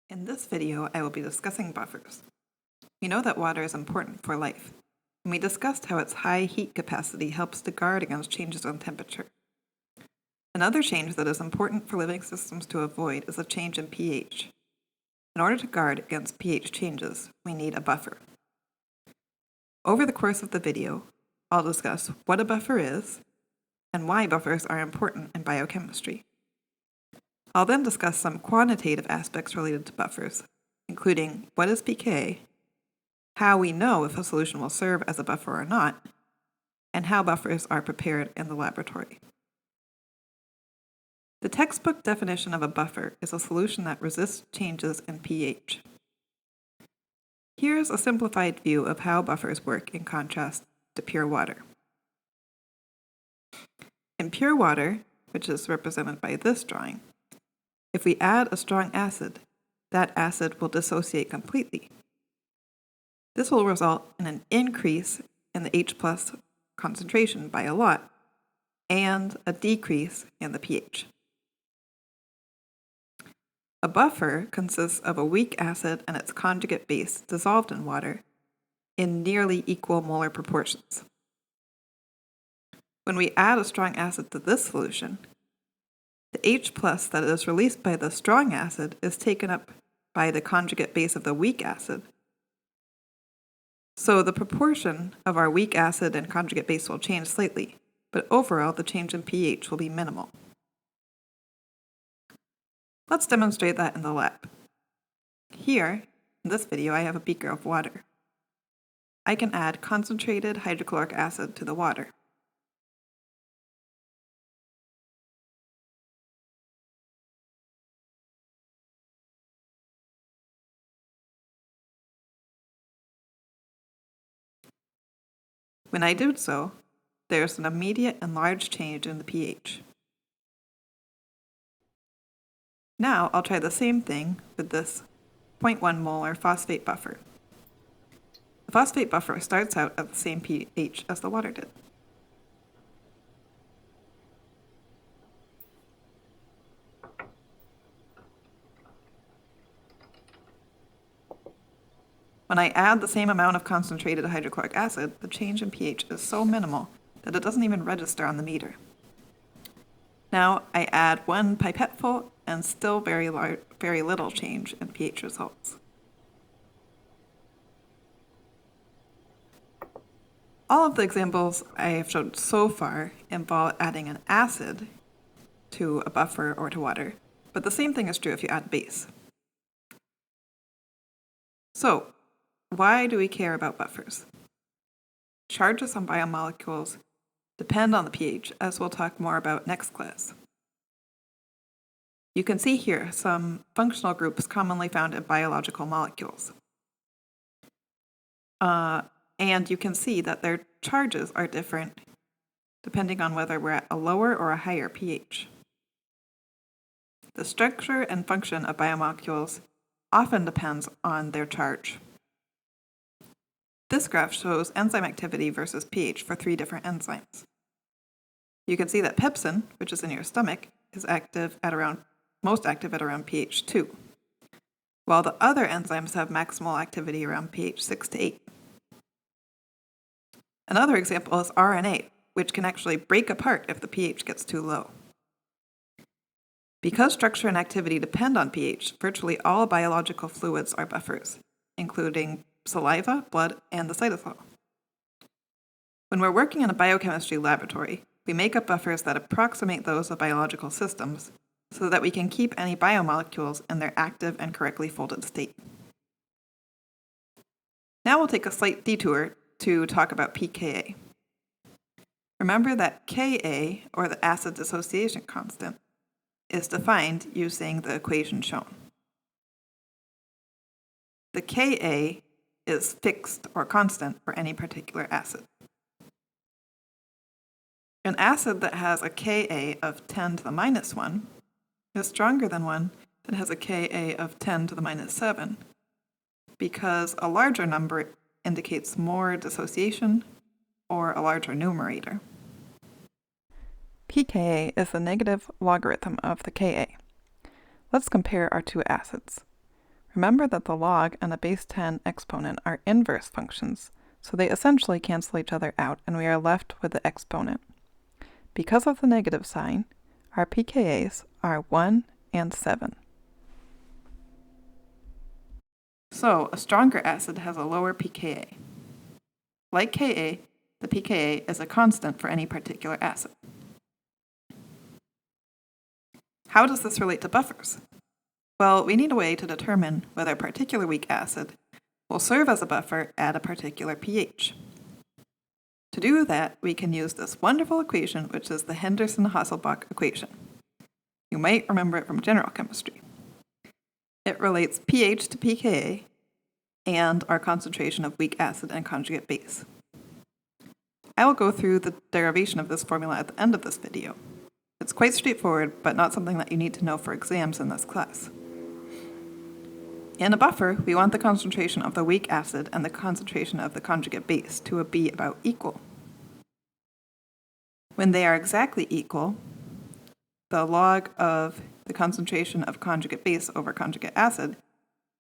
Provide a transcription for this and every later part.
In this video, I will be discussing buffers. We know that water is important for life, and we discussed how its high heat capacity helps to guard against changes in temperature. Another change that is important for living systems to avoid is a change in pH. In order to guard against pH changes, we need a buffer. Over the course of the video, I'll discuss what a buffer is and why buffers are important in biochemistry. I'll then discuss some quantitative aspects related to buffers, including what is pK, how we know if a solution will serve as a buffer or not, and how buffers are prepared in the laboratory. The textbook definition of a buffer is a solution that resists changes in pH. Here's a simplified view of how buffers work in contrast to pure water. In pure water, which is represented by this drawing, if we add a strong acid, that acid will dissociate completely. This will result in an increase in the H+ concentration by a lot, and a decrease in the pH. A buffer consists of a weak acid and its conjugate base dissolved in water in nearly equal molar proportions. When we add a strong acid to this solution, the H+ that is released by the strong acid is taken up by the conjugate base of the weak acid. So the proportion of our weak acid and conjugate base will change slightly, but overall the change in pH will be minimal. Let's demonstrate that in the lab. Here, in this video, I have a beaker of water. I can add concentrated hydrochloric acid to the water. When I do so, there's an immediate and large change in the pH. Now I'll try the same thing with this 0.1 molar phosphate buffer. The phosphate buffer starts out at the same pH as the water did. When I add the same amount of concentrated hydrochloric acid, the change in pH is so minimal that it doesn't even register on the meter. Now I add 1 pipetful and still very little change in pH results. All of the examples I have showed so far involve adding an acid to a buffer or to water, but the same thing is true if you add base. So, why do we care about buffers? Charges on biomolecules depend on the pH, as we'll talk more about next class. You can see here some functional groups commonly found in biological molecules. And you can see that their charges are different depending on whether we're at a lower or a higher pH. The structure and function of biomolecules often depends on their charge. This graph shows enzyme activity versus pH for 3 different enzymes. You can see that pepsin, which is in your stomach, is most active at around pH 2, while the other enzymes have maximal activity around pH 6 to 8. Another example is RNA, which can actually break apart if the pH gets too low. Because structure and activity depend on pH, virtually all biological fluids are buffers, including saliva, blood, and the cytosol. When we're working in a biochemistry laboratory, we make up buffers that approximate those of biological systems so that we can keep any biomolecules in their active and correctly folded state. Now we'll take a slight detour to talk about pKa. Remember that Ka, or the acid dissociation constant, is defined using the equation shown. The Ka is fixed or constant for any particular acid. An acid that has a Ka of 10 to the minus 1 is stronger than one that has a Ka of 10 to the minus 7 because a larger number indicates more dissociation or a larger numerator. pKa is the negative logarithm of the Ka. Let's compare our two acids. Remember that the log and the base 10 exponent are inverse functions, so they essentially cancel each other out and we are left with the exponent. Because of the negative sign, our pKa's are 1 and 7. So, a stronger acid has a lower pKa. Like Ka, the pKa is a constant for any particular acid. How does this relate to buffers? Well, we need a way to determine whether a particular weak acid will serve as a buffer at a particular pH. To do that, we can use this wonderful equation, which is the Henderson-Hasselbalch equation. You might remember it from general chemistry. It relates pH to pKa and our concentration of weak acid and conjugate base. I will go through the derivation of this formula at the end of this video. It's quite straightforward, but not something that you need to know for exams in this class. In a buffer, we want the concentration of the weak acid and the concentration of the conjugate base to be about equal. When they are exactly equal, the log of the concentration of conjugate base over conjugate acid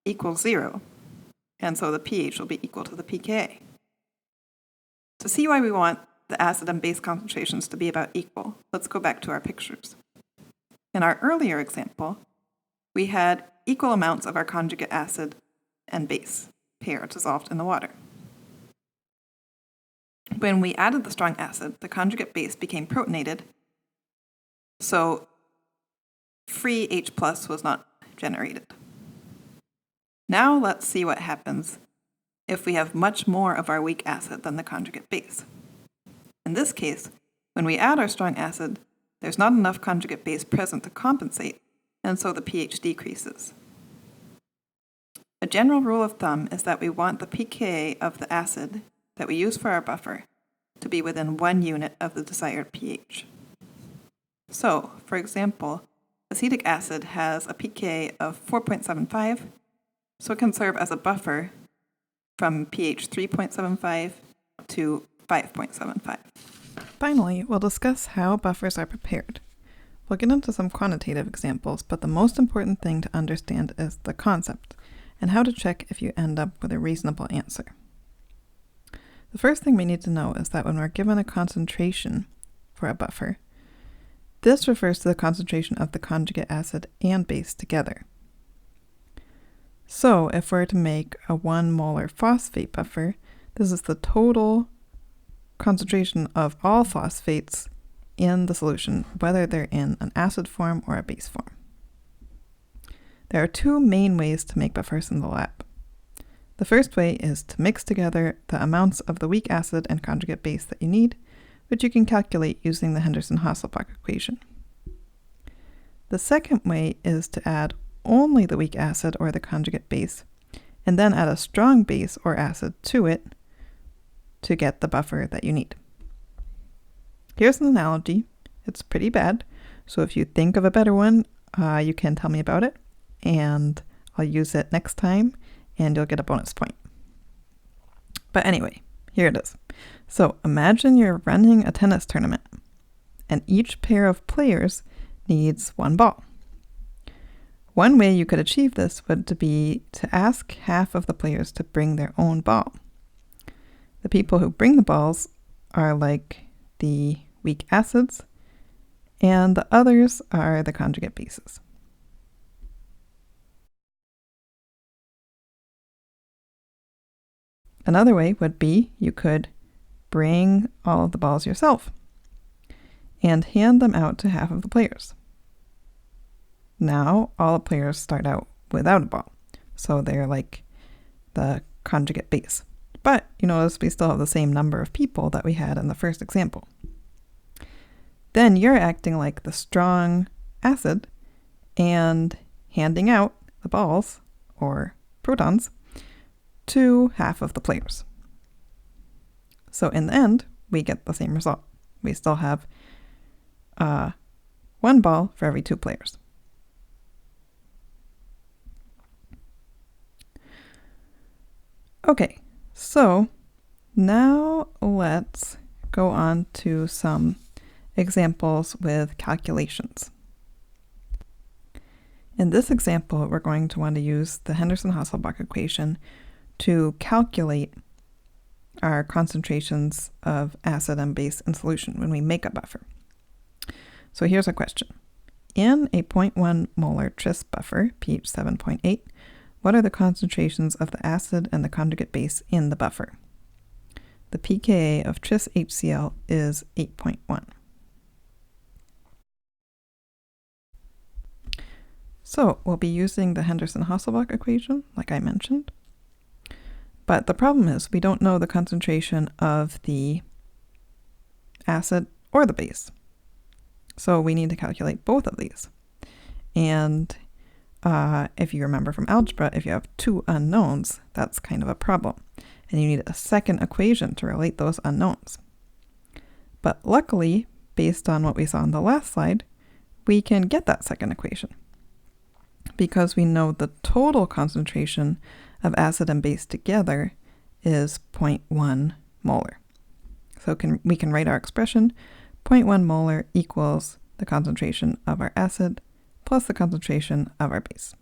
equals 0, and so the pH will be equal to the pKa. To see why we want the acid and base concentrations to be about equal, let's go back to our pictures. In our earlier example, we had equal amounts of our conjugate acid and base pair dissolved in the water. When we added the strong acid, the conjugate base became protonated, so free H+ was not generated. Now let's see what happens if we have much more of our weak acid than the conjugate base. In this case, when we add our strong acid, there's not enough conjugate base present to compensate, and so the pH decreases. A general rule of thumb is that we want the pKa of the acid that we use for our buffer to be within 1 unit of the desired pH. So, for example, acetic acid has a pKa of 4.75, so it can serve as a buffer from pH 3.75 to 5.75. Finally, we'll discuss how buffers are prepared. We'll get into some quantitative examples, but the most important thing to understand is the concept and how to check if you end up with a reasonable answer. The first thing we need to know is that when we're given a concentration for a buffer, this refers to the concentration of the conjugate acid and base together. So if we're to make a 1 molar phosphate buffer, this is the total concentration of all phosphates in the solution, whether they're in an acid form or a base form. There are 2 main ways to make buffers in the lab. The first way is to mix together the amounts of the weak acid and conjugate base that you need, which you can calculate using the Henderson-Hasselbalch equation. The second way is to add only the weak acid or the conjugate base, and then add a strong base or acid to it to get the buffer that you need. Here's an analogy. It's pretty bad, so if you think of a better one, you can tell me about it, and I'll use it next time, and you'll get a bonus point. But anyway, here it is. So imagine you're running a tennis tournament, and each pair of players needs 1 ball. One way you could achieve this would be to ask half of the players to bring their own ball. The people who bring the balls are like the weak acids, and the others are the conjugate bases. Another way would be you could bring all of the balls yourself and hand them out to half of the players. Now all the players start out without a ball, so they're like the conjugate base. But you notice we still have the same number of people that we had in the first example. Then you're acting like the strong acid and handing out the balls, or protons, to half of the players. So in the end, we get the same result. We still have 1 ball for every 2 players. Okay, so now let's go on to some examples with calculations. In this example, we're going to want to use the Henderson-Hasselbalch equation to calculate our concentrations of acid and base in solution when we make a buffer. So here's a question. In a 0.1 molar tris buffer, pH 7.8, what are the concentrations of the acid and the conjugate base in the buffer? The pKa of tris HCl is 8.1. So we'll be using the Henderson-Hasselbalch equation, like I mentioned. But the problem is we don't know the concentration of the acid or the base. So we need to calculate both of these. And if you remember from algebra, if you have two unknowns, that's kind of a problem. And you need a second equation to relate those unknowns. But luckily, based on what we saw on the last slide, we can get that second equation, because we know the total concentration of acid and base together is 0.1 molar. So we can write our expression 0.1 molar equals the concentration of our acid plus the concentration of our base.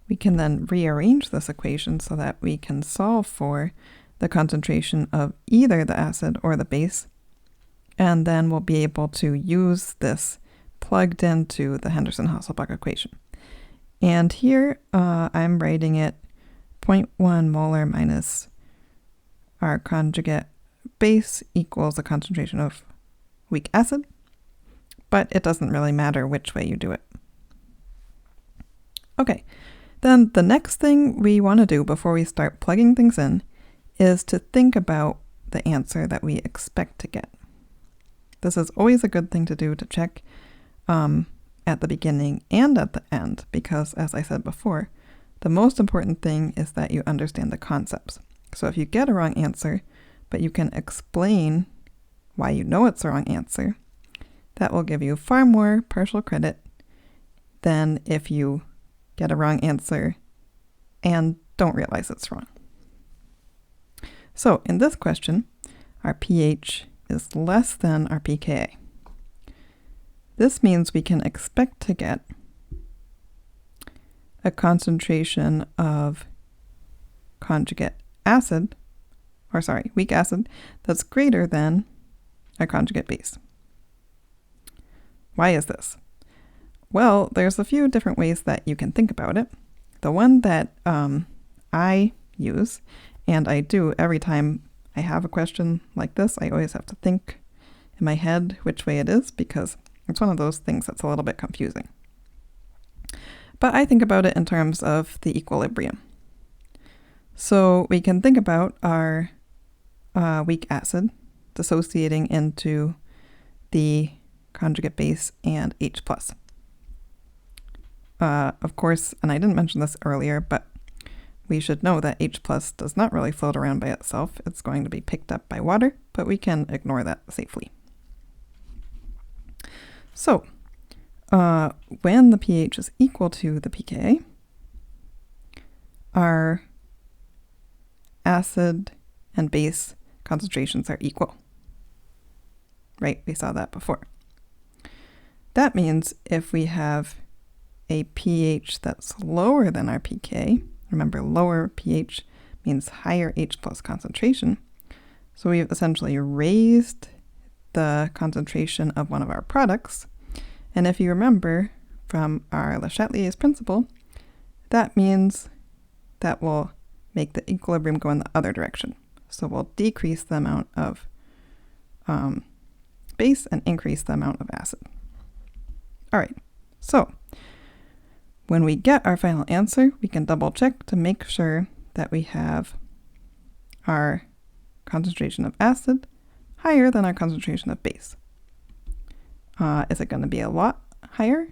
We can then rearrange this equation so that we can solve for the concentration of either the acid or the base, and then we'll be able to use this plugged into the Henderson-Hasselbalch equation. And here I'm writing it 0.1 molar minus our conjugate base equals the concentration of weak acid, but it doesn't really matter which way you do it. Okay, then the next thing we want to do before we start plugging things in is to think about the answer that we expect to get. This is always a good thing to do to check at the beginning and at the end, because as I said before, the most important thing is that you understand the concepts. So if you get a wrong answer, but you can explain why you know it's the wrong answer, that will give you far more partial credit than if you get a wrong answer and don't realize it's wrong. So in this question, our pH is less than our pKa. This means we can expect to get a concentration of conjugate acid, weak acid, that's greater than a conjugate base. Why is this? Well, there's a few different ways that you can think about it. The one that I use, and I do every time I have a question like this, I always have to think in my head which way it is, because it's one of those things that's a little bit confusing. But I think about it in terms of the equilibrium. So we can think about our weak acid dissociating into the conjugate base and H+. Of course, and I didn't mention this earlier, but we should know that H+ does not really float around by itself. It's going to be picked up by water, but we can ignore that safely. So, when the pH is equal to the pKa, our acid and base concentrations are equal. Right? We saw that before. That means if we have a pH that's lower than our pK, remember lower pH means higher H+ concentration, so we've essentially raised the concentration of one of our products. And if you remember from our Le Chatelier's principle, that means that will make the equilibrium go in the other direction. So we'll decrease the amount of base and increase the amount of acid. All right, so when we get our final answer, we can double check to make sure that we have our concentration of acid higher than our concentration of base. Is it going to be a lot higher?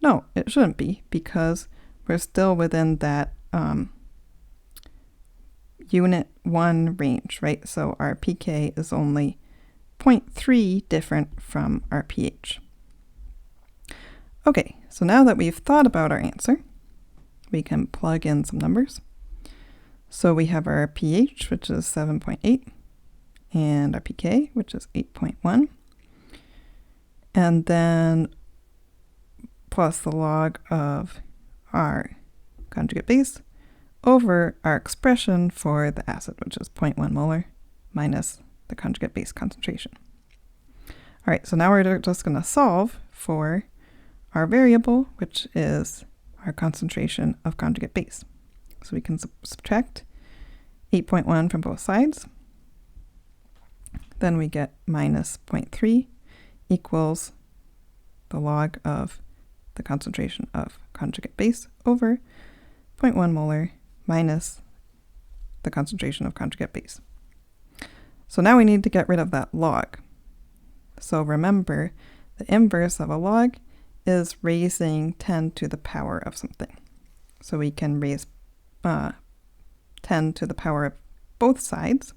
No, it shouldn't be, because we're still within that unit 1 range, right? So our pK is only 0.3 different from our pH. Okay, so now that we've thought about our answer, we can plug in some numbers. So we have our pH, which is 7.8, and our pK, which is 8.1. And then plus the log of our conjugate base over our expression for the acid, which is 0.1 molar minus the conjugate base concentration. All right, so now we're just going to solve for our variable, which is our concentration of conjugate base. So we can subtract 8.1 from both sides. Then we get minus 0.3 equals the log of the concentration of conjugate base over 0.1 molar minus the concentration of conjugate base. So now we need to get rid of that log. So remember, the inverse of a log is raising 10 to the power of something. So we can raise 10 to the power of both sides.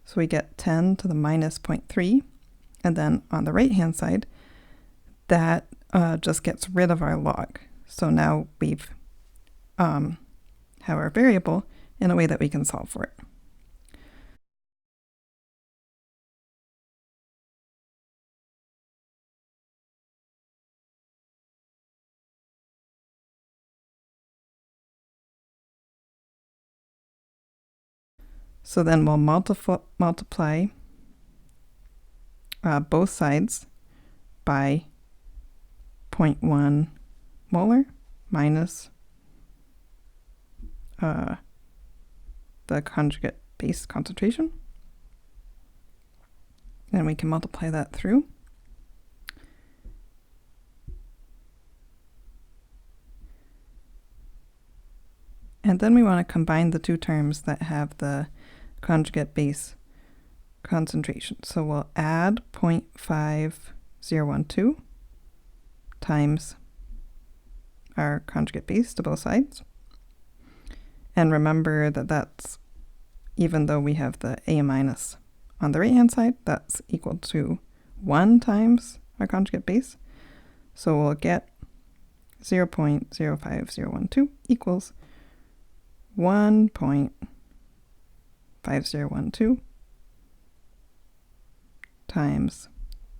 So we get 10 to the minus 0.3. And then on the right-hand side, that just gets rid of our log. So now we've have our variable in a way that we can solve for it. So then we'll multiply both sides by 0.1 molar minus the conjugate base concentration. And we can multiply that through. And then we want to combine the two terms that have the conjugate base concentration. So we'll add 0.5012 times our conjugate base to both sides. And remember that that's, even though we have the A minus on the right-hand side, that's equal to 1 times our conjugate base. So we'll get 0.05012 equals 1.5012 times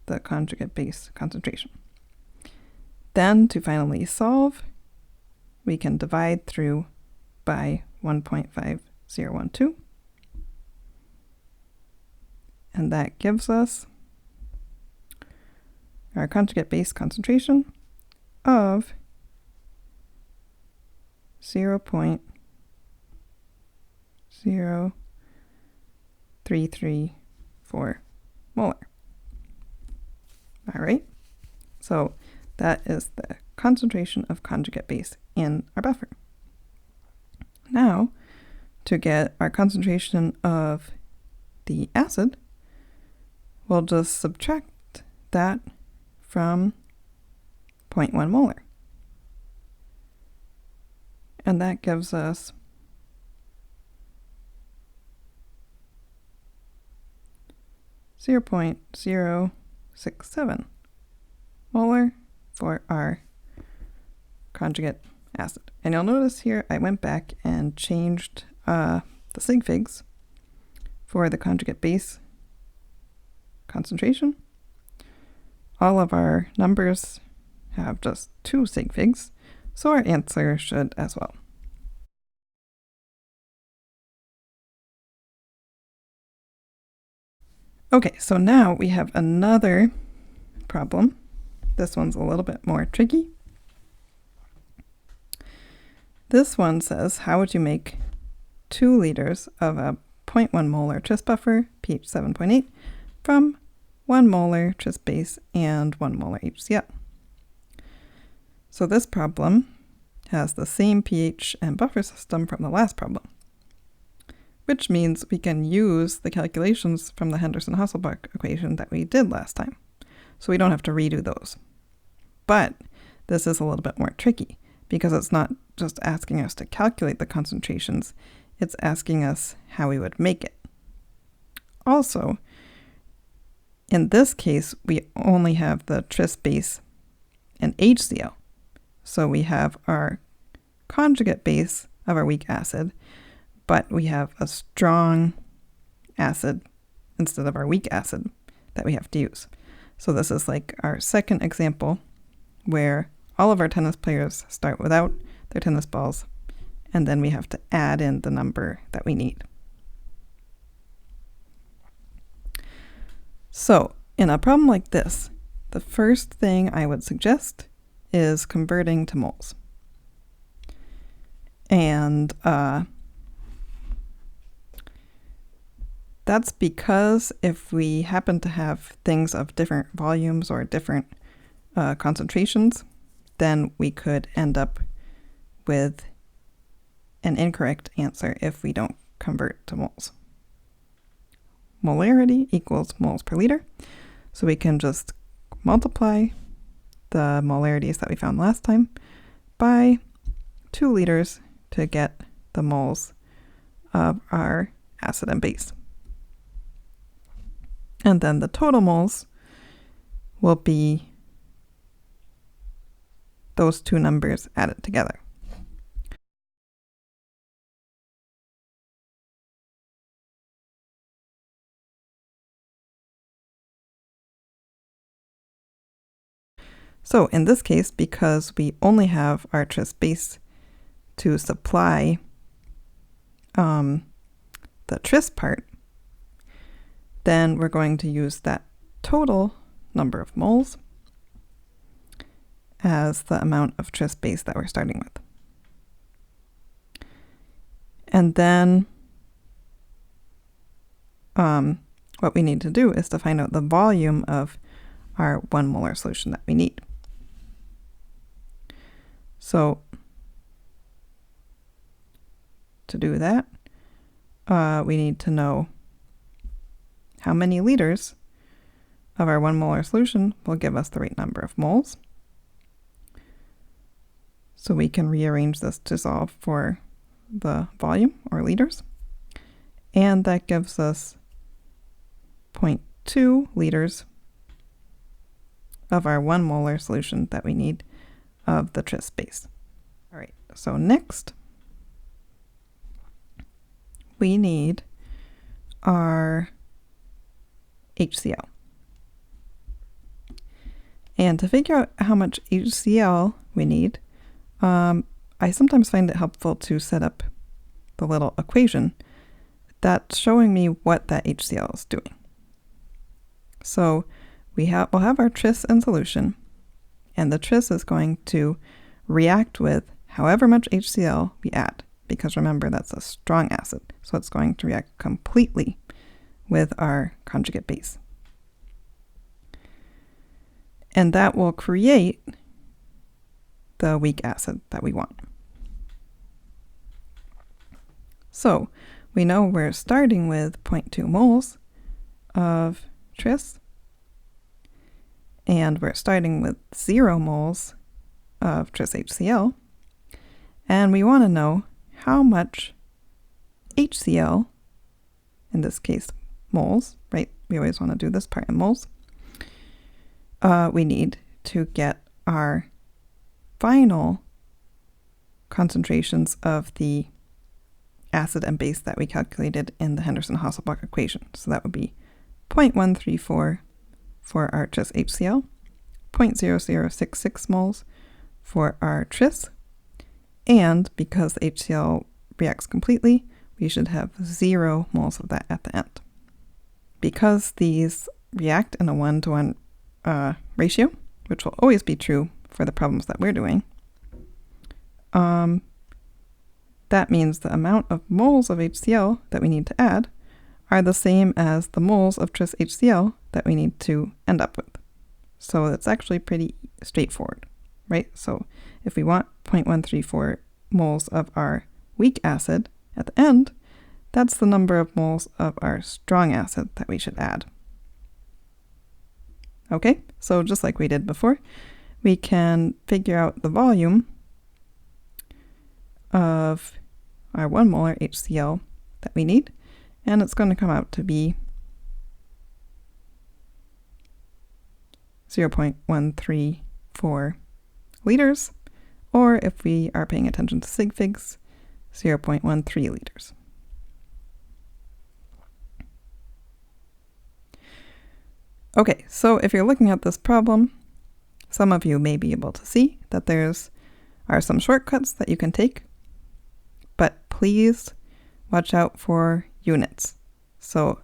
the conjugate base concentration. Then to finally solve, we can divide through by 1.5012. And that gives us our conjugate base concentration of 0.0334 molar. All right, so that is the concentration of conjugate base in our buffer. Now, to get our concentration of the acid, we'll just subtract that from 0.1 molar. And that gives us 0.067 molar for our conjugate acid. And you'll notice here I went back and changed the sig figs for the conjugate base concentration. All of our numbers have just 2 sig figs, so our answer should as well. Okay, so now we have another problem. This one's a little bit more tricky. This one says, how would you make 2 liters of a 0.1 molar tris buffer, pH 7.8, from 1 molar tris base and 1 molar HCl? So this problem has the same pH and buffer system from the last problem, which means we can use the calculations from the Henderson-Hasselbalch equation that we did last time. So we don't have to redo those. But this is a little bit more tricky because it's not just asking us to calculate the concentrations, it's asking us how we would make it. Also, in this case, we only have the tris base and HCl. So we have our conjugate base of our weak acid, but we have a strong acid instead of our weak acid that we have to use. So this is like our second example where all of our tennis players start without their tennis balls, and then we have to add in the number that we need. So in a problem like this, the first thing I would suggest is converting to moles. And that's because if we happen to have things of different volumes or different concentrations, then we could end up with an incorrect answer if we don't convert to moles. Molarity equals moles per liter. So we can just multiply the molarities that we found last time by 2 liters to get the moles of our acid and base. And then the total moles will be those two numbers added together. So in this case, because we only have our tris base to supply the tris part, then we're going to use that total number of moles as the amount of tris base that we're starting with. And then what we need to do is to find out the volume of our 1 molar solution that we need. So to do that, we need to know how many liters of our 1 molar solution will give us the right number of moles. So we can rearrange this to solve for the volume, or liters. And that gives us 0.2 liters of our 1 molar solution that we need of the tris base. All right, so next we need our HCl. And to figure out how much HCl we need, I sometimes find it helpful to set up the little equation that's showing me what that HCl is doing. So we'll have our tris in solution, and the tris is going to react with however much HCl we add, because remember, that's a strong acid, so it's going to react completely with our conjugate base. And that will create the weak acid that we want. So we know we're starting with 0.2 moles of tris, and we're starting with 0 moles of tris HCl, and we want to know how much HCl, in this case moles, right? We always want to do this part in moles. We need to get our final concentrations of the acid and base that we calculated in the Henderson-Hasselbalch equation. So that would be 0.134 for our tris HCl, 0.0066 moles for our tris, and because the HCl reacts completely, we should have 0 moles of that at the end. Because these react in a 1-to-1 ratio, which will always be true for the problems that we're doing, that means the amount of moles of HCl that we need to add are the same as the moles of tris HCl that we need to end up with. So it's actually pretty straightforward, right? So if we want 0.134 moles of our weak acid at the end, that's the number of moles of our strong acid that we should add. Okay, so just like we did before, we can figure out the volume of our 1 molar HCl that we need, and it's going to come out to be 0.134 liters, or if we are paying attention to sig figs, 0.13 liters. Okay, so if you're looking at this problem, Some of you may be able to see that are some shortcuts that you can take, but please watch out for units. So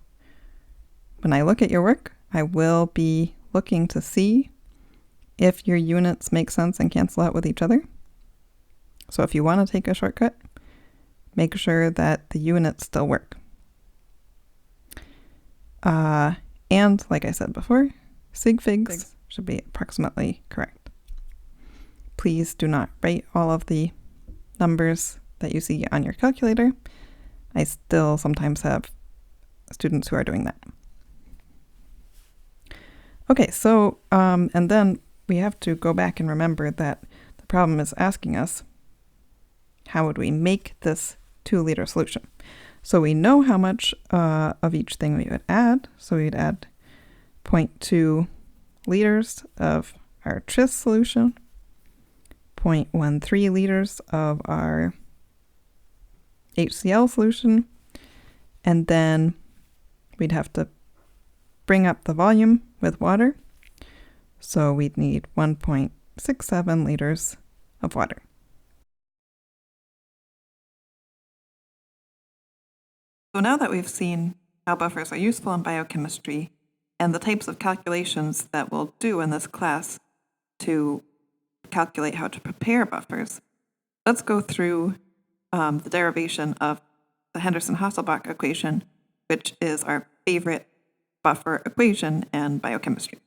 when I look at your work, I will be looking to see if your units make sense and cancel out with each other. So if you want to take a shortcut, make sure that the units still work. And like I said before, sig figs should be approximately correct. Please do not write all of the numbers that you see on your calculator. I still sometimes have students who are doing that. Okay, so, and then we have to go back and remember that the problem is asking us, how would we make this 2-liter solution? So we know how much of each thing we would add. So we'd add 0.2 liters of our tris solution, 0.13 liters of our HCl solution, and then we'd have to bring up the volume with water. So we'd need 1.67 liters of water. So now that we've seen how buffers are useful in biochemistry and the types of calculations that we'll do in this class to calculate how to prepare buffers, let's go through the derivation of the Henderson-Hasselbalch equation, which is our favorite buffer equation in biochemistry.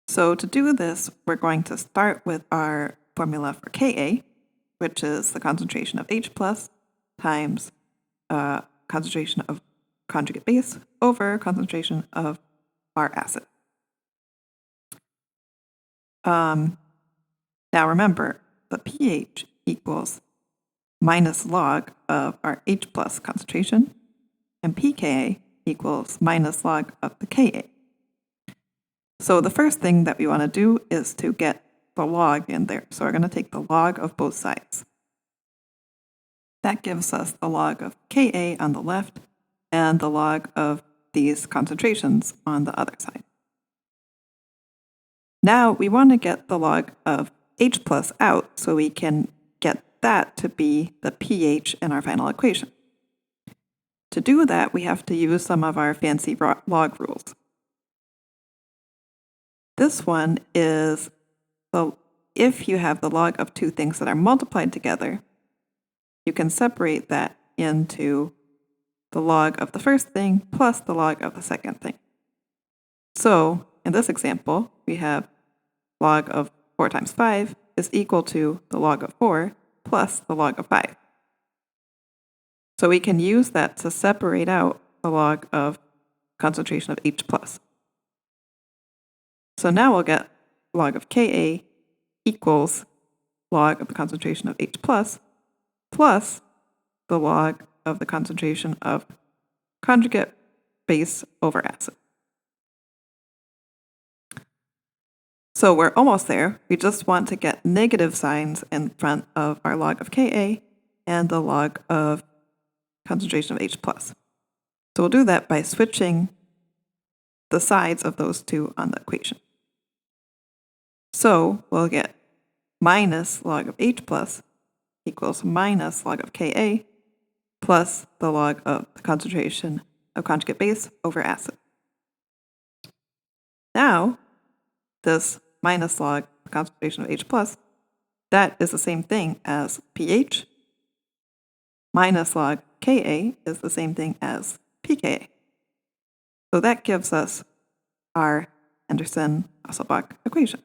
So to do this, we're going to start with our formula for Ka, which is the concentration of H plus times concentration of conjugate base over concentration of our acid. Now remember, the pH equals minus log of our H plus concentration, and pKa equals minus log of the Ka. So the first thing that we want to do is to get the log in there. So we're going to take the log of both sides. That gives us the log of Ka on the left and the log of these concentrations on the other side. Now we want to get the log of H plus out so we can get that to be the pH in our final equation. To do that, we have to use some of our fancy log rules. This one is, if you have the log of two things that are multiplied together, you can separate that into the log of the first thing plus the log of the second thing. So in this example, we have log of 4 times 5 is equal to the log of 4 plus the log of 5. So we can use that to separate out the log of concentration of H plus. So now we'll get log of Ka equals log of the concentration of H plus the log of the concentration of conjugate base over acid. So we're almost there. We just want to get negative signs in front of our log of Ka and the log of concentration of H plus. So we'll do that by switching the sides of those two on the equation. So we'll get minus log of H plus equals minus log of Ka plus the log of the concentration of conjugate base over acid. Now, this minus log of concentration of H plus, that is the same thing as pH. Minus log Ka is the same thing as pKa. So that gives us our Henderson-Hasselbalch equation.